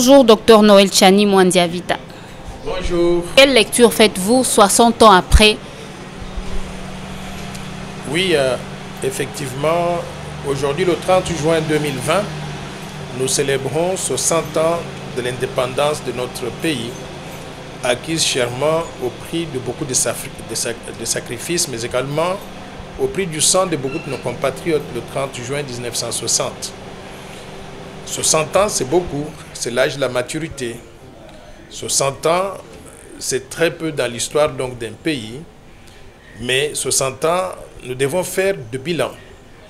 Bonjour, docteur Noël Tchani Mwandiavita. Bonjour. Quelle lecture faites-vous 60 ans après? Oui, effectivement, aujourd'hui, le 30 juin 2020, nous célébrons 60 ans de l'indépendance de notre pays, acquise chèrement au prix de beaucoup de sacrifices, mais également au prix du sang de beaucoup de nos compatriotes le 30 juin 1960. 60 ans, c'est beaucoup, c'est l'âge de la maturité. 60 ans, c'est très peu dans l'histoire donc d'un pays, mais 60 ans, nous devons faire de bilan.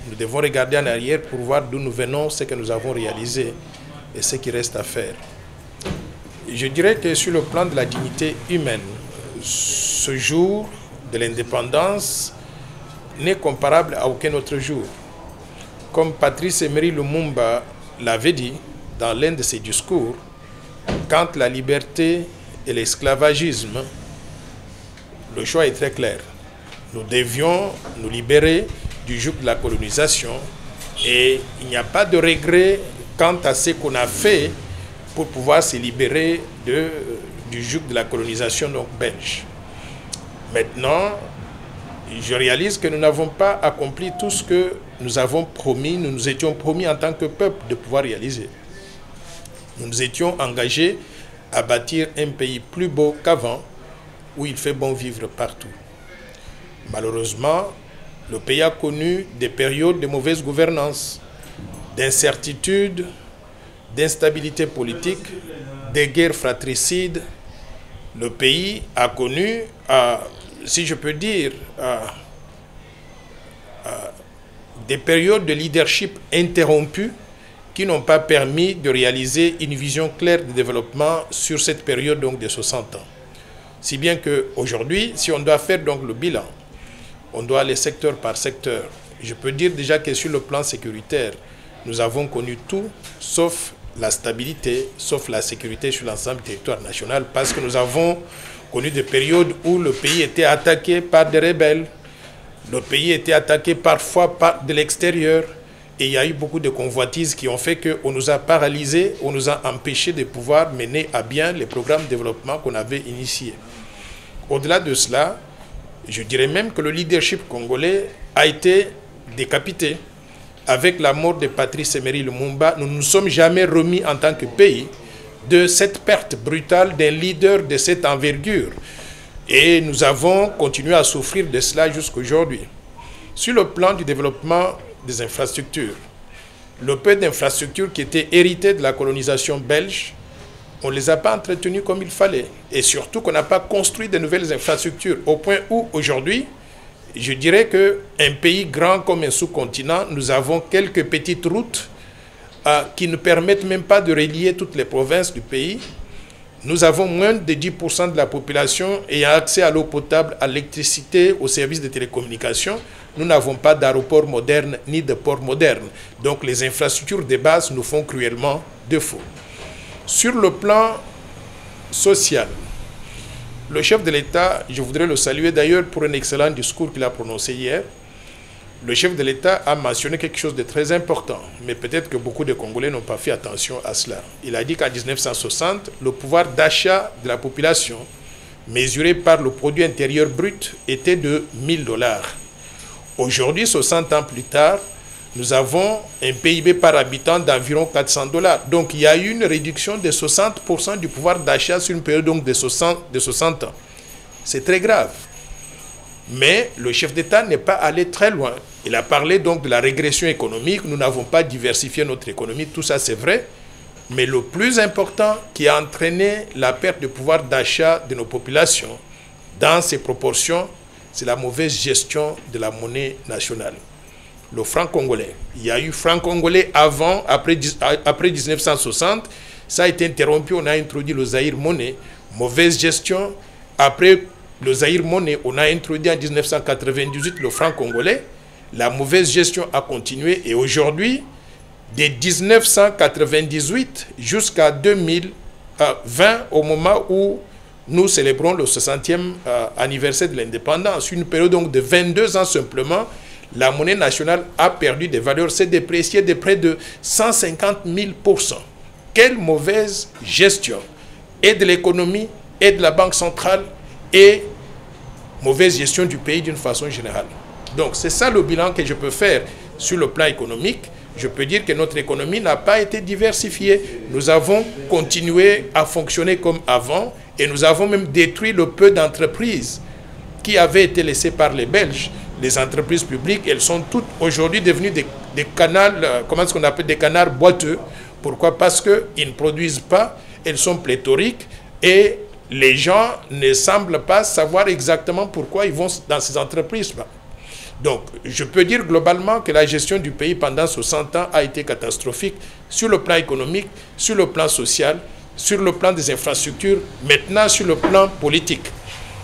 Nous devons regarder en arrière pour voir d'où nous venons, ce que nous avons réalisé et ce qui reste à faire. Je dirais que sur le plan de la dignité humaine, ce jour de l'indépendance n'est comparable à aucun autre jour. Comme Patrice Emery Lumumba l'avait dit dans l'un de ses discours, quand la liberté et l'esclavagisme, le choix est très clair. Nous devions nous libérer du joug de la colonisation et il n'y a pas de regret quant à ce qu'on a fait pour pouvoir se libérer du joug de la colonisation donc belge. Maintenant, je réalise que nous n'avons pas accompli tout ce que nous avons promis, nous nous étions promis en tant que peuple de pouvoir réaliser. Nous nous étions engagés à bâtir un pays plus beau qu'avant, où il fait bon vivre partout. Malheureusement, le pays a connu des périodes de mauvaise gouvernance, d'incertitude, d'instabilité politique, des guerres fratricides. Le pays a connu, si je peux dire, des périodes de leadership interrompues qui n'ont pas permis de réaliser une vision claire de développement sur cette période donc de 60 ans. Si bien qu'aujourd'hui, si on doit faire donc le bilan, on doit aller secteur par secteur. Je peux dire déjà que sur le plan sécuritaire, nous avons connu tout sauf la stabilité, sauf la sécurité sur l'ensemble du territoire national, parce que nous avons connu des périodes où le pays était attaqué par des rebelles, le pays était attaqué parfois par de l'extérieur, et il y a eu beaucoup de convoitises qui ont fait qu'on nous a paralysés, on nous a empêchés de pouvoir mener à bien les programmes de développement qu'on avait initiés. Au-delà de cela, je dirais même que le leadership congolais a été décapité. Avec la mort de Patrice Emery Lumumba, nous ne nous sommes jamais remis en tant que pays de cette perte brutale d'un leader de cette envergure. Et nous avons continué à souffrir de cela jusqu'à aujourd'hui. Sur le plan du développement des infrastructures, le peu d'infrastructures qui étaient héritées de la colonisation belge, on ne les a pas entretenues comme il fallait. Et surtout qu'on n'a pas construit de nouvelles infrastructures. Au point où, aujourd'hui, je dirais qu'un pays grand comme un sous-continent, nous avons quelques petites routes qui ne permettent même pas de relier toutes les provinces du pays. Nous avons moins de 10% de la population ayant accès à l'eau potable, à l'électricité, aux services de télécommunications. Nous n'avons pas d'aéroport moderne ni de port moderne. Donc les infrastructures de base nous font cruellement défaut. Sur le plan social, le chef de l'État, je voudrais le saluer d'ailleurs pour un excellent discours qu'il a prononcé hier. Le chef de l'État a mentionné quelque chose de très important, mais peut-être que beaucoup de Congolais n'ont pas fait attention à cela. Il a dit qu'en 1960, le pouvoir d'achat de la population, mesuré par le produit intérieur brut, était de 1000 $. Aujourd'hui, 60 ans plus tard, nous avons un PIB par habitant d'environ 400 $. Donc il y a eu une réduction de 60% du pouvoir d'achat sur une période donc de 60 ans. C'est très grave. Mais le chef d'État n'est pas allé très loin. Il a parlé donc de la régression économique. Nous n'avons pas diversifié notre économie. Tout ça, c'est vrai. Mais le plus important qui a entraîné la perte de pouvoir d'achat de nos populations dans ces proportions, c'est la mauvaise gestion de la monnaie nationale. Le franc congolais. Il y a eu franc congolais avant, après 1960. Ça a été interrompu. On a introduit le Zaïre monnaie. Mauvaise gestion. Après le Zaïre monnaie, on a introduit en 1998 le franc congolais. La mauvaise gestion a continué et aujourd'hui, de 1998 jusqu'à 2020, au moment où nous célébrons le 60e anniversaire de l'indépendance, une période donc de 22 ans simplement, la monnaie nationale a perdu des valeurs, s'est dépréciée de près de 150 000%. quelle mauvaise gestion, et de l'économie, et de la Banque centrale, et mauvaise gestion du pays d'une façon générale. Donc c'est ça le bilan que je peux faire sur le plan économique. Je peux dire que notre économie n'a pas été diversifiée. Nous avons continué à fonctionner comme avant et nous avons même détruit le peu d'entreprises qui avaient été laissées par les Belges. Les entreprises publiques, elles sont toutes aujourd'hui devenues des canals, comment est-ce qu'on appelle, des canards boiteux. Pourquoi? Parce qu'ils ne produisent pas, elles sont pléthoriques et les gens ne semblent pas savoir exactement pourquoi ils vont dans ces entreprises. Donc, je peux dire globalement que la gestion du pays pendant 60 ans a été catastrophique sur le plan économique, sur le plan social, sur le plan des infrastructures, maintenant sur le plan politique.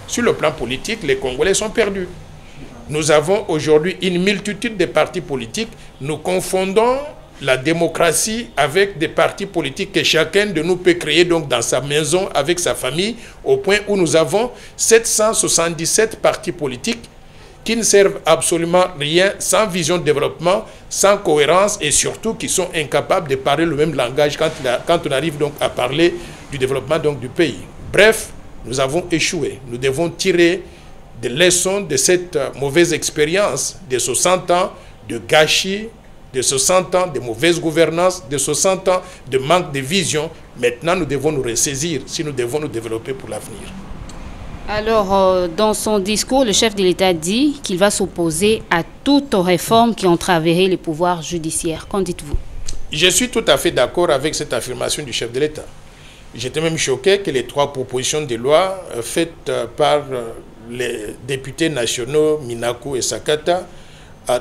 Sur le plan politique, les Congolais sont perdus. Nous avons aujourd'hui une multitude de partis politiques. Nous confondons la démocratie avec des partis politiques que chacun de nous peut créer donc dans sa maison avec sa famille, au point où nous avons 777 partis politiques qui ne servent absolument rien, sans vision de développement, sans cohérence et surtout qui sont incapables de parler le même langage quand on arrive donc à parler du développement donc du pays. Bref, nous avons échoué. Nous devons tirer des leçons de cette mauvaise expérience de 60 ans de gâchis, de 60 ans de mauvaise gouvernance, de 60 ans de manque de vision. Maintenant, nous devons nous ressaisir si nous devons nous développer pour l'avenir. Alors, dans son discours, le chef de l'État dit qu'il va s'opposer à toute réforme qui entraverait les pouvoirs judiciaires. Qu'en dites-vous? Je suis tout à fait d'accord avec cette affirmation du chef de l'État. J'étais même choqué que les 3 propositions de loi faites par les députés nationaux Minaku et Sakata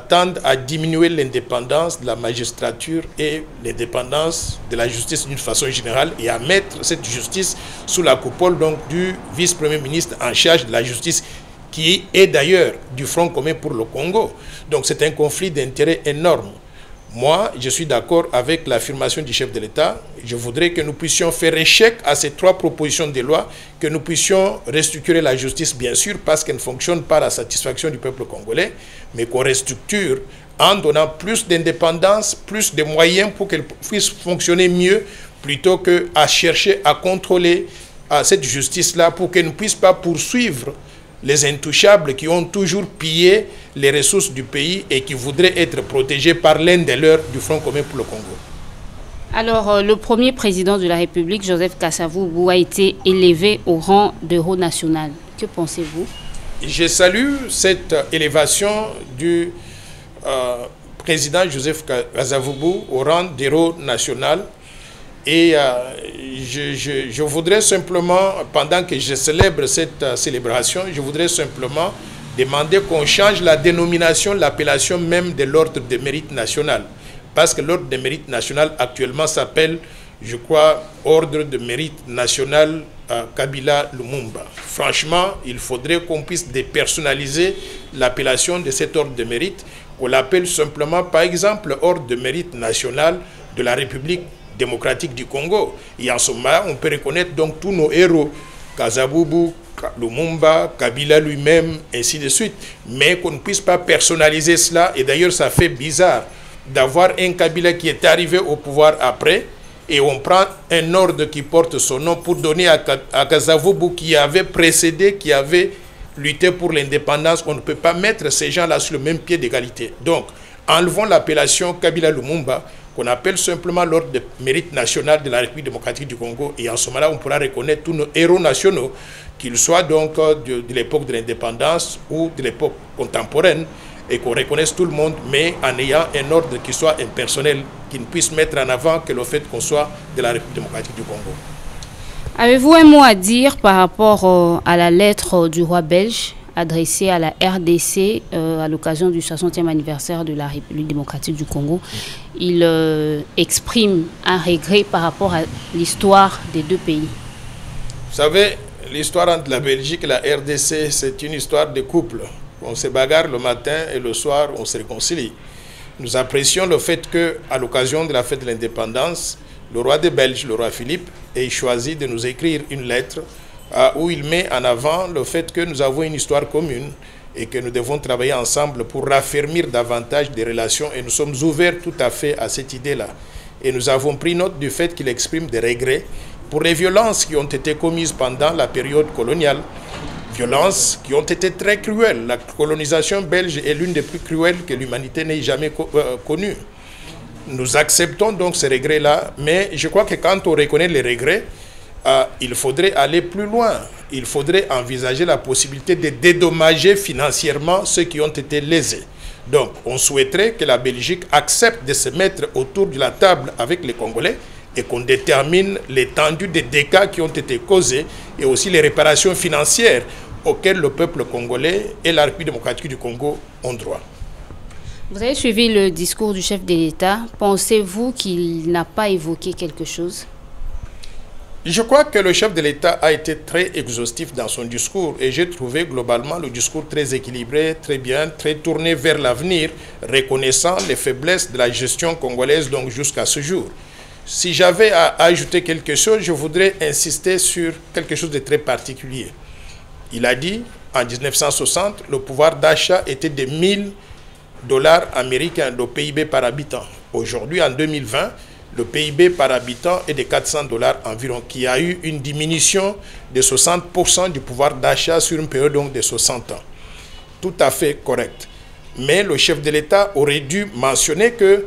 tendent à diminuer l'indépendance de la magistrature et l'indépendance de la justice d'une façon générale et à mettre cette justice sous la coupole donc du vice-premier ministre en charge de la justice qui est d'ailleurs du Front commun pour le Congo. Donc c'est un conflit d'intérêts énorme. Moi, je suis d'accord avec l'affirmation du chef de l'État. Je voudrais que nous puissions faire échec à ces 3 propositions de loi, que nous puissions restructurer la justice, bien sûr, parce qu'elle ne fonctionne pas à la satisfaction du peuple congolais, mais qu'on restructure en donnant plus d'indépendance, plus de moyens pour qu'elle puisse fonctionner mieux, plutôt qu'à chercher à contrôler cette justice-là pour qu'elle ne puisse pas poursuivre les intouchables qui ont toujours pillé les ressources du pays et qui voudraient être protégés par l'un des leurs du Front commun pour le Congo. Alors, le premier président de la République, Joseph Kasavubu, a été élevé au rang d'héros national. Que pensez-vous? Je salue cette élévation du président Joseph Kasavubu au rang d'héros national. Et je voudrais simplement, pendant que je célèbre cette célébration, je voudrais simplement demander qu'on change la dénomination, l'appellation même de l'ordre de mérite national. Parce que l'ordre de mérite national actuellement s'appelle, je crois, ordre de mérite national Kabila Lumumba. Franchement, il faudrait qu'on puisse dépersonnaliser l'appellation de cet ordre de mérite, qu'on l'appelle simplement, par exemple, ordre de mérite national de la République démocratique du Congo. Et en ce moment, on peut reconnaître donc tous nos héros, Kasavubu, Lumumba, Kabila lui-même, ainsi de suite. Mais qu'on ne puisse pas personnaliser cela. Et d'ailleurs, ça fait bizarre d'avoir un Kabila qui est arrivé au pouvoir après, et on prend un ordre qui porte son nom pour donner à Kasavubu qui avait précédé, qui avait lutté pour l'indépendance. On ne peut pas mettre ces gens-là sur le même pied d'égalité. Donc, enlevons l'appellation Kabila Lumumba, qu'on appelle simplement l'ordre de mérite national de la République démocratique du Congo. Et en ce moment-là, on pourra reconnaître tous nos héros nationaux, qu'ils soient donc de l'époque de l'indépendance ou de l'époque contemporaine, et qu'on reconnaisse tout le monde, mais en ayant un ordre qui soit impersonnel, qui ne puisse mettre en avant que le fait qu'on soit de la République démocratique du Congo. Avez-vous un mot à dire par rapport à la lettre du roi belge adressée à la RDC à l'occasion du 60e anniversaire de la République démocratique du Congo? Il exprime un regret par rapport à l'histoire des 2 pays. Vous savez, l'histoire entre la Belgique et la RDC, c'est une histoire de couple. On se bagarre le matin et le soir, on se réconcilie. Nous apprécions le fait qu'à l'occasion de la fête de l'indépendance, le roi des Belges, le roi Philippe, ait choisi de nous écrire une lettre où il met en avant le fait que nous avons une histoire commune et que nous devons travailler ensemble pour raffermir davantage des relations, et nous sommes ouverts tout à fait à cette idée-là. et nous avons pris note du fait qu'il exprime des regrets pour les violences qui ont été commises pendant la période coloniale, violences qui ont été très cruelles. La colonisation belge est l'une des plus cruelles que l'humanité n'ait jamais connue. Nous acceptons donc ces regrets-là, mais je crois que quand on reconnaît les regrets, il faudrait aller plus loin. Il faudrait envisager la possibilité de dédommager financièrement ceux qui ont été lésés. Donc, on souhaiterait que la Belgique accepte de se mettre autour de la table avec les Congolais et qu'on détermine l'étendue des dégâts qui ont été causés et aussi les réparations financières auxquelles le peuple congolais et la République démocratique du Congo ont droit. Vous avez suivi le discours du chef de l'État. Pensez-vous qu'il n'a pas évoqué quelque chose? Je crois que le chef de l'État a été très exhaustif dans son discours et j'ai trouvé globalement le discours très équilibré, très bien, très tourné vers l'avenir, reconnaissant les faiblesses de la gestion congolaise donc jusqu'à ce jour. Si j'avais à ajouter quelque chose, je voudrais insister sur quelque chose de très particulier. Il a dit, en 1960, le pouvoir d'achat était de $1000 américains de PIB par habitant. Aujourd'hui, en 2020, le PIB par habitant est de $400 environ, qui a eu une diminution de 60% du pouvoir d'achat sur une période donc de 60 ans. Tout à fait correct. Mais le chef de l'État aurait dû mentionner que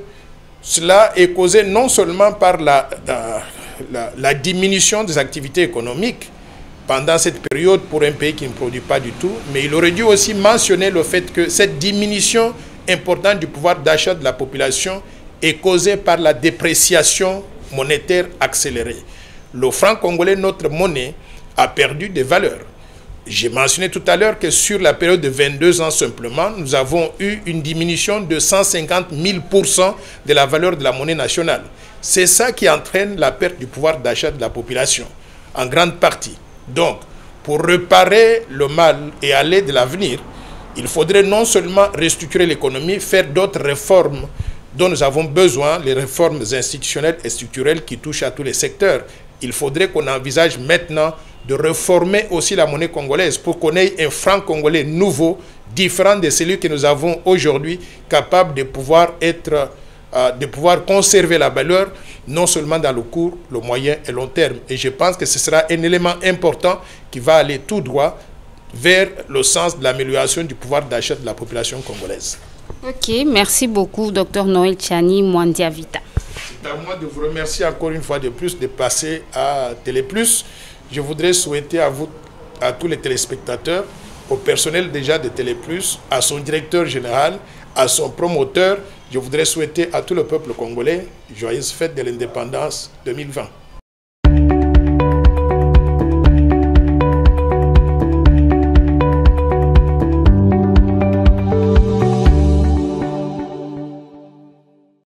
cela est causé non seulement par la diminution des activités économiques pendant cette période pour un pays qui ne produit pas du tout, mais il aurait dû aussi mentionner le fait que cette diminution importante du pouvoir d'achat de la population est causée par la dépréciation monétaire accélérée. Le franc congolais, notre monnaie, a perdu des valeurs. J'ai mentionné tout à l'heure que sur la période de 22 ans simplement, nous avons eu une diminution de 150 000% de la valeur de la monnaie nationale. C'est ça qui entraîne la perte du pouvoir d'achat de la population, en grande partie. Donc, pour réparer le mal et aller de l'avenir, il faudrait non seulement restructurer l'économie, faire d'autres réformes dont nous avons besoin, les réformes institutionnelles et structurelles qui touchent à tous les secteurs. Il faudrait qu'on envisage maintenant de réformer aussi la monnaie congolaise pour qu'on ait un franc congolais nouveau, différent de celui que nous avons aujourd'hui, capable de pouvoir conserver la valeur, non seulement dans le court, le moyen et long terme. Et je pense que ce sera un élément important qui va aller tout droit vers le sens de l'amélioration du pouvoir d'achat de la population congolaise. Ok, merci beaucoup, Dr Noël Tchani Mwandiavita. C'est à moi de vous remercier encore une fois de plus de passer à Téléplus. Je voudrais souhaiter à vous, à tous les téléspectateurs, au personnel déjà de Téléplus, à son directeur général, à son promoteur, je voudrais souhaiter à tout le peuple congolais joyeuse fête de l'indépendance 2020.